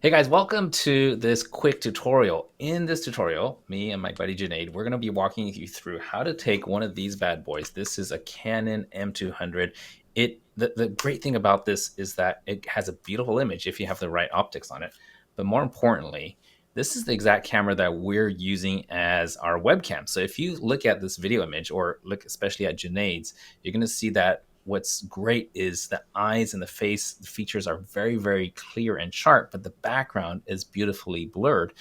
Hey guys, welcome to this quick tutorial. In this tutorial, me and my buddy Junaid, we're going to be walking you through how to take one of these bad boys. This is a Canon M200. The great thing about this is that it has a beautiful image if you have the right optics on it. But more importantly, this is the exact camera that we're using as our webcam. So if you look at this video image or look especially at Junaid's, you're going to see that what's great is the eyes and the face the features are very, very clear and sharp, but the background is beautifully blurred.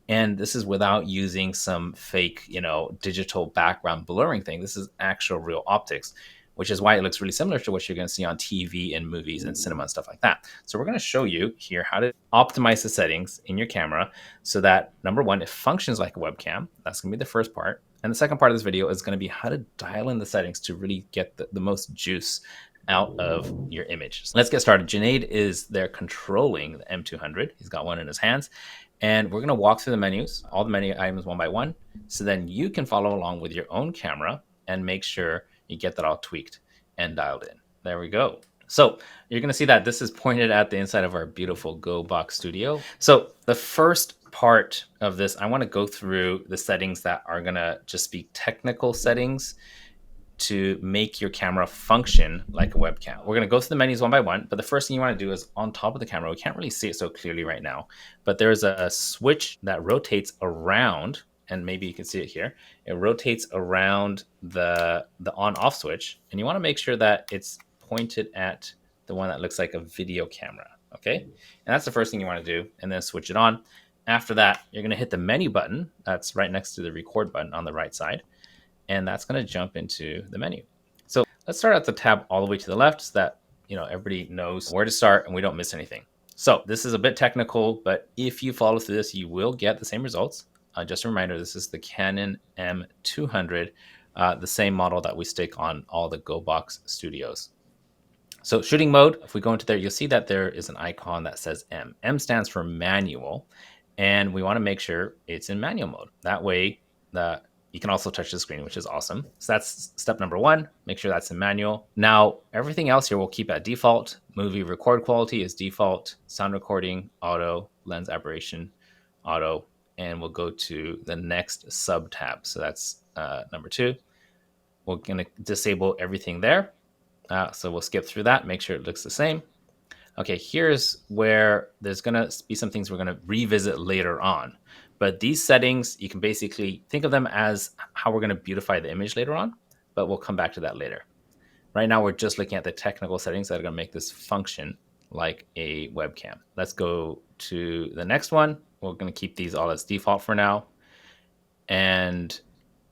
And this is without using some fake, digital background blurring thing. This is actual real optics, which is why it looks really similar to what you're going to see on TV and movies and cinema and stuff like that. So we're going to show you here how to optimize the settings in your camera so that, number one, it functions like a webcam. That's going to be the first part. And the second part of this video is going to be how to dial in the settings to really get the most juice out of your image. So let's get started. Junaid is there controlling the M200. He's got one in his hands. And we're going to walk through the menus, all the menu items one by one. So then you can follow along with your own camera and make sure you get that all tweaked and dialed in. There we go. So you're going to see that this is pointed at the inside of our beautiful Goboxstudio. So the first part of this, I want to go through the settings that are going to just be technical settings to make your camera function like a webcam. We're going to go through the menus one by one, but the first thing you want to do is on top of the camera. We can't really see it so clearly right now, but there's a switch that rotates around, and maybe you can see it here. It rotates around the on-off switch, and you want to make sure that it's pointed at the one that looks like a video camera, okay? And that's the first thing you want to do, and then switch it on. After that, you're going to hit the menu button. That's right next to the record button on the right side. And that's going to jump into the menu. So let's start at the tab all the way to the left so that everybody knows where to start and we don't miss anything. So this is a bit technical, but if you follow through this, you will get the same results. Just a reminder, this is the Canon M200, the same model that we stick on all the Goboxstudios. So shooting mode, if we go into there, you'll see that there is an icon that says M. M stands for manual, and we want to make sure it's in manual mode. That way, you can also touch the screen, which is awesome. So that's step number one. Make sure that's in manual. Now, everything else here we'll keep at default. Movie record quality is default. Sound recording, auto. Lens aberration, auto. And we'll go to the next sub tab. So that's number two. We're going to disable everything there. So we'll skip through that, make sure it looks the same. Okay, here's where there's going to be some things we're going to revisit later on. But these settings, you can basically think of them as how we're going to beautify the image later on, but we'll come back to that later. Right now, we're just looking at the technical settings that are going to make this function like a webcam. Let's go to the next one. We're going to keep these all as default for now. And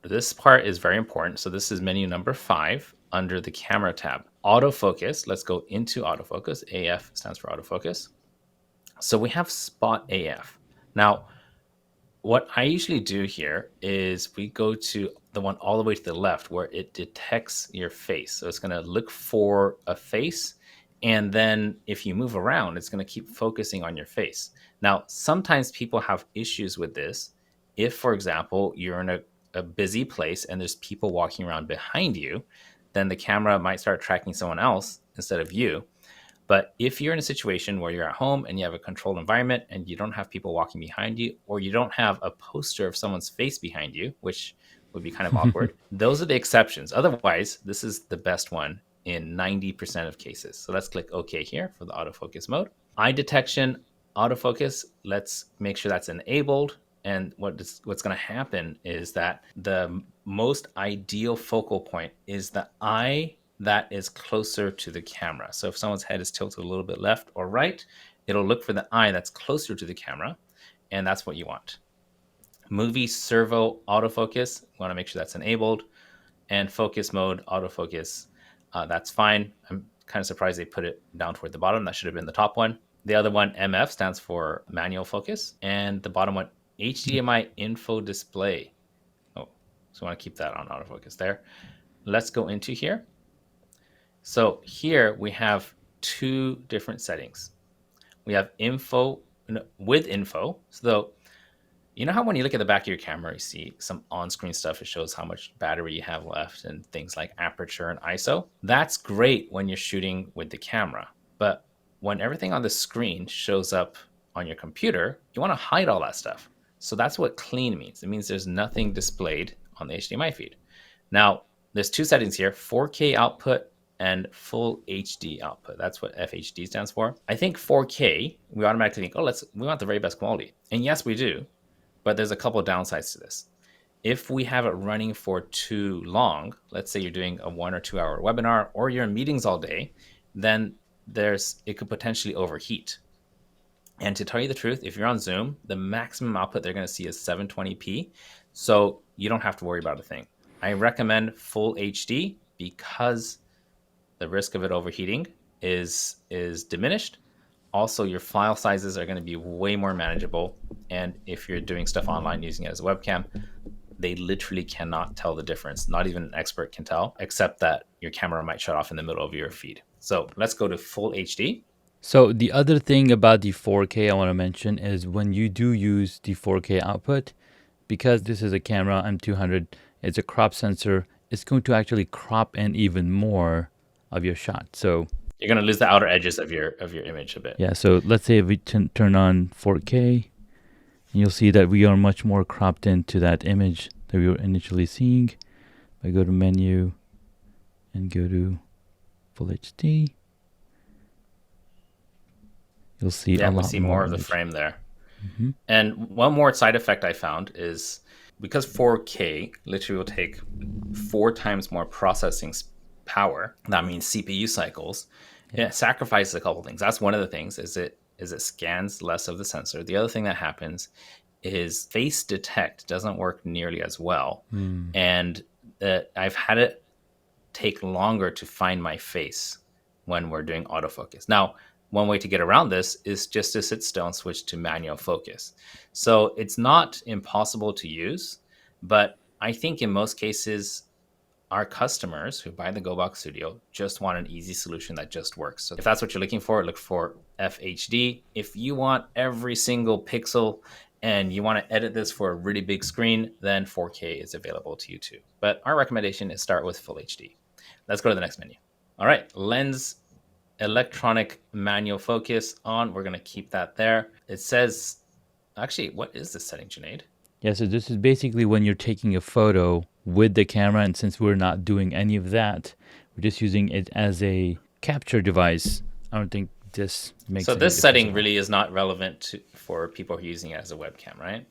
this part is very important. So this is menu number 5 under the camera tab. Autofocus, let's go into autofocus. AF stands for autofocus. So we have spot AF. Now, what I usually do here is we go to the one all the way to the left where it detects your face. So it's going to look for a face. And then if you move around, it's going to keep focusing on your face. Now, sometimes people have issues with this. If, for example, you're in a busy place and there's people walking around behind you, then the camera might start tracking someone else instead of you. But if you're in a situation where you're at home and you have a controlled environment and you don't have people walking behind you, or you don't have a poster of someone's face behind you, which would be kind of awkward, those are the exceptions. Otherwise, this is the best one in 90% of cases. So let's click OK here for the autofocus mode. Eye detection, autofocus, let's make sure that's enabled. And what's going to happen is that the most ideal focal point is the eye that is closer to the camera. So if someone's head is tilted a little bit left or right, it'll look for the eye that's closer to the camera, and that's what you want. Movie servo autofocus, you want to make sure that's enabled. And focus mode autofocus, that's fine. I'm kind of surprised they put it down toward the bottom. That should have been the top one. The other one, MF, stands for manual focus. And the bottom one, HDMI info display. Oh, so I want to keep that on autofocus there. Let's go into here. So here we have 2 different settings. We have info with info. So you know how when you look at the back of your camera, you see some on-screen stuff. It shows how much battery you have left and things like aperture and ISO. That's great when you're shooting with the camera. But when everything on the screen shows up on your computer, you want to hide all that stuff. So that's what clean means. It means there's nothing displayed on the HDMI feed. Now, there's two settings here, 4K output and full HD output. That's what FHD stands for. I think 4K, we automatically think, oh, we want the very best quality. And yes, we do. But there's a couple of downsides to this. If we have it running for too long, let's say you're doing a 1 or 2 hour webinar or you're in meetings all day, then it could potentially overheat. And to tell you the truth, if you're on Zoom, the maximum output they're going to see is 720p. So you don't have to worry about a thing. I recommend full HD because the risk of it overheating is diminished. Also, your file sizes are going to be way more manageable. And if you're doing stuff online using it as a webcam, they literally cannot tell the difference. Not even an expert can tell, except that your camera might shut off in the middle of your feed. So let's go to full HD. So the other thing about the 4K I want to mention is when you do use the 4K output, because this is a camera M200, it's a crop sensor, it's going to actually crop in even more of your shot. So you're going to lose the outer edges of your image a bit. Yeah, so let's say if we turn on 4K, you'll see that we are much more cropped into that image that we were initially seeing. I go to menu and go to full HD. You'll see a lot more. We see more of the frame there. Mm-hmm. And one more side effect I found is because 4K literally will take 4 times more processing power. That means CPU cycles. Yeah. It sacrifices a couple things. That's one of the things. Is it scans less of the sensor. The other thing that happens is face detect doesn't work nearly as well, and I've had it take longer to find my face when we're doing autofocus. Now, one way to get around this is just to sit still and switch to manual focus. So it's not impossible to use, but I think in most cases, our customers who buy the Goboxstudio just want an easy solution that just works. So if that's what you're looking for, look for FHD. If you want every single pixel and you want to edit this for a really big screen, then 4K is available to you too. But our recommendation is start with full HD. Let's go to the next menu. All right, lens electronic manual focus on. We're going to keep that there. It says, actually, what is this setting, Junaid? Yeah, so this is basically when you're taking a photo with the camera, and since we're not doing any of that, we're just using it as a capture device. I don't think this makes so this setting really is not relevant for people who are using it as a webcam, right?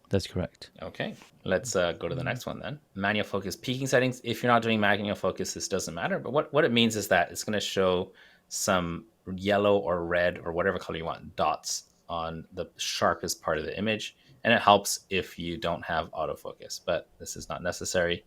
That's correct. Okay, let's go to the next one then. Manual focus peaking settings. If you're not doing manual focus, this doesn't matter. But what it means is that it's going to show some yellow or red or whatever color you want dots on the sharpest part of the image. And it helps if you don't have autofocus, but this is not necessary.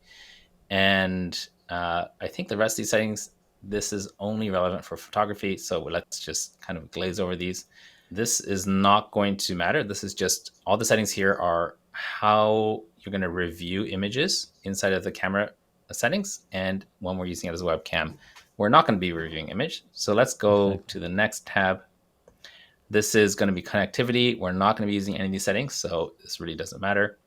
And I think the rest of these settings, this is only relevant for photography. So let's just kind of glaze over these. This is not going to matter. This is just, all the settings here are how you're going to review images inside of the camera settings. And when we're using it as a webcam, we're not going to be reviewing image. So let's go to the next tab. This is going to be connectivity. We're not going to be using any of these settings, so this really doesn't matter.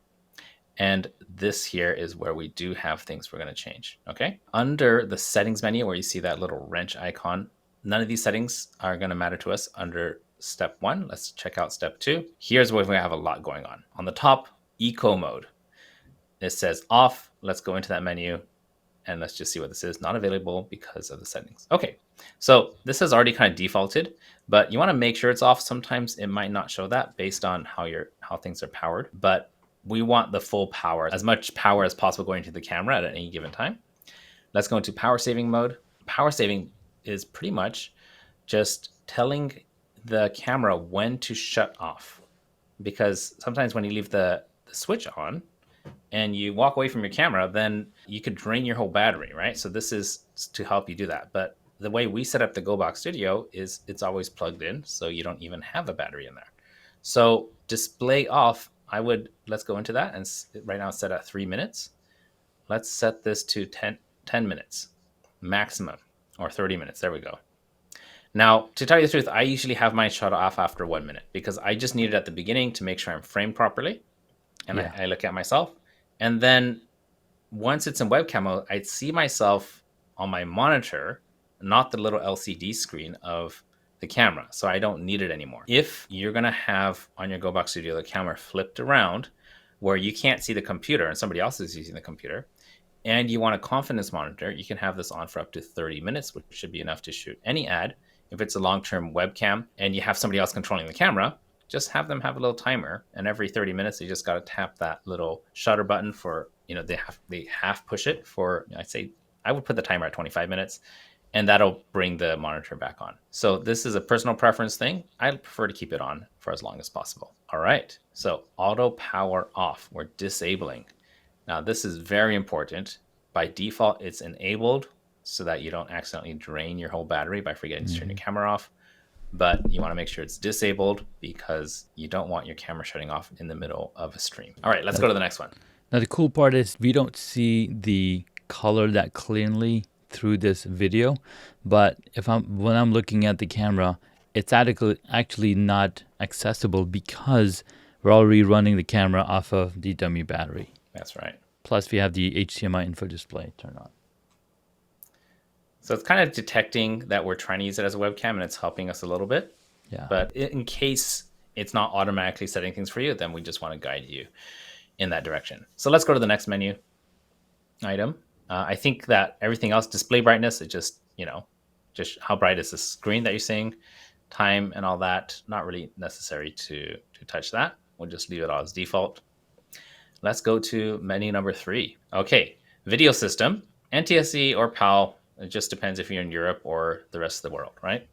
And this here is where we do have things we're going to change, okay? Under the settings menu where you see that little wrench icon, none of these settings are going to matter to us under step 1. Let's check out step 2. Here's where we have a lot going on. On the top, eco mode. It says off. Let's go into that menu. And let's just see what this is. Not available because of the settings. Okay, so this has already kind of defaulted, but you want to make sure it's off. Sometimes it might not show that based on how things are powered, but we want the full power, as much power as possible going to the camera at any given time. Let's go into power saving mode. Power saving is pretty much just telling the camera when to shut off, because sometimes when you leave the switch on, and you walk away from your camera, then you could drain your whole battery, right? So this is to help you do that. But the way we set up the Goboxstudio is it's always plugged in, so you don't even have a battery in there. So display off, let's go into that. And right now it's set at 3 minutes. Let's set this to 10 minutes maximum, or 30 minutes. There we go. Now, to tell you the truth, I usually have mine shut off after 1 minute because I just need it at the beginning to make sure I'm framed properly. And I look at myself, and then once it's in webcam mode, I'd see myself on my monitor, not the little LCD screen of the camera, so I don't need it anymore. If you're gonna have on your Goboxstudio the camera flipped around where you can't see the computer and somebody else is using the computer, and you want a confidence monitor, you can have this on for up to 30 minutes, which should be enough to shoot any ad. If it's a long-term webcam and you have somebody else controlling the camera, just have them have a little timer, and every 30 minutes you just got to tap that little shutter button for, they half push it for, I'd say I would put the timer at 25 minutes, and that'll bring the monitor back on. So this is a personal preference thing. I prefer to keep it on for as long as possible. All right, so auto power off, we're disabling. Now this is very important. By default, it's enabled so that you don't accidentally drain your whole battery by forgetting to turn your camera off. But you want to make sure it's disabled because you don't want your camera shutting off in the middle of a stream. All right, let's go to the next one. Now the cool part is we don't see the color that cleanly through this video, but when I'm looking at the camera, it's actually not accessible because we're already running the camera off of the dummy battery. That's right. Plus we have the HDMI info display turned on. So it's kind of detecting that we're trying to use it as a webcam, and it's helping us a little bit. Yeah. But in case it's not automatically setting things for you, then we just want to guide you in that direction. So let's go to the next menu item. I think that everything else, display brightness, it just how bright is the screen that you're seeing, time and all that, not really necessary to touch that. We'll just leave it all as default. Let's go to menu number 3. Okay, video system, NTSC or PAL. It just depends if you're in Europe or the rest of the world, right?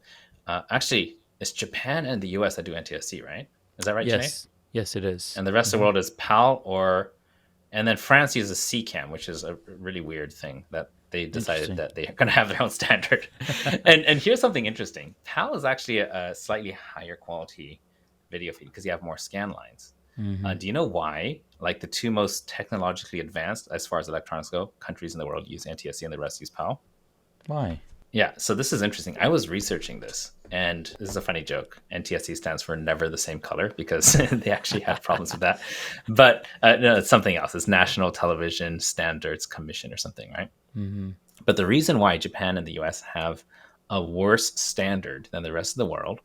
Actually, it's Japan and the US that do NTSC, right? Is that right, Yes. Janae? Yes, it is. And the rest of the world is PAL and then France uses CCAM, which is a really weird thing that they decided that they're going to have their own standard. and here's something interesting. PAL is actually a slightly higher quality video feed because you have more scan lines. Do you know why? Like the two most technologically advanced, as far as electronics go, countries in the world use NTSC and the rest use PAL. Why? Yeah, so this is interesting. I was researching this, and this is a funny joke. NTSC stands for never the same color because they actually had problems with that. But no, it's something else. It's National Television Standards Commission or something, right? Mm-hmm. But the reason why Japan and the US have a worse standard than the rest of the world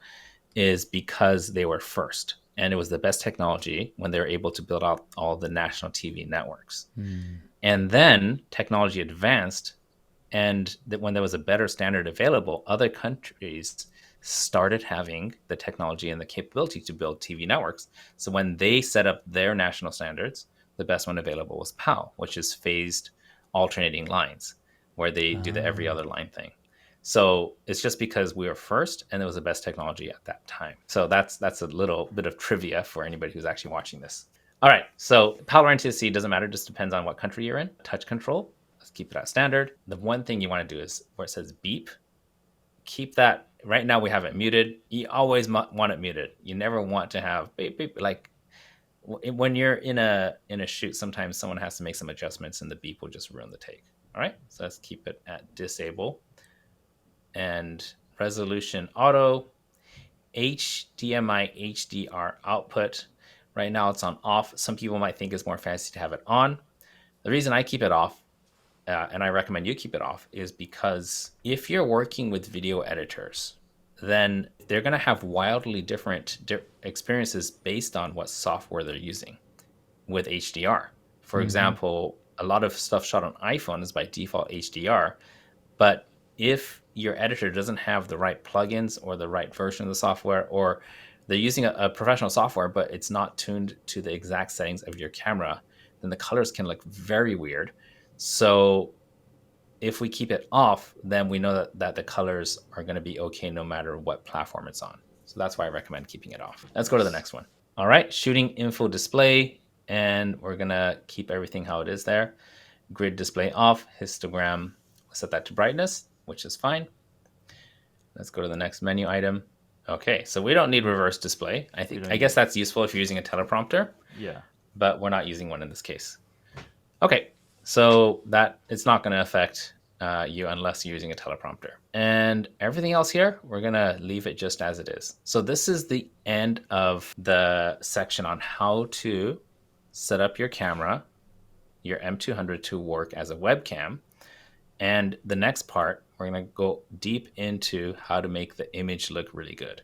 is because they were first. And it was the best technology when they were able to build out all the national TV networks. And then technology advanced, and when there was a better standard available, other countries started having the technology and the capability to build TV networks. So when they set up their national standards, the best one available was PAL, which is phased alternating lines, where they do the every other line thing. So it's just because we were first and it was the best technology at that time. So that's a little bit of trivia for anybody who's actually watching this. All right, so PAL or NTSC doesn't matter, just depends on what country you're in. Touch control, let's keep it at standard. The one thing you want to do is where it says beep, keep that. Right now we have it muted. You always want it muted. You never want to have beep, beep. Like when you're in a shoot, sometimes someone has to make some adjustments and the beep will just ruin the take. All right, so let's keep it at disable. And resolution auto, HDMI HDR output. Right now it's on off. Some people might think it's more fancy to have it on. The reason I keep it off, and I recommend you keep it off, is because if you're working with video editors, then they're going to have wildly different experiences based on what software they're using with HDR. For example, a lot of stuff shot on iPhone is by default HDR, but if your editor doesn't have the right plugins or the right version of the software, or they're using a professional software, but it's not tuned to the exact settings of your camera, then the colors can look very weird. So if we keep it off, then we know that the colors are going to be okay no matter what platform it's on. So that's why I recommend keeping it off. Let's go to the next one. All right, shooting info display, and we're going to keep everything how it is there. Grid display off, histogram, set that to brightness, which is fine. Let's go to the next menu item. Okay, so we don't need reverse display. I guess that's useful if you're using a teleprompter. Yeah. But we're not using one in this case. Okay, so that it's not going to affect you unless you're using a teleprompter. And everything else here, we're going to leave it just as it is. So this is the end of the section on how to set up your camera, your M200, to work as a webcam. And the next part, we're going to go deep into how to make the image look really good.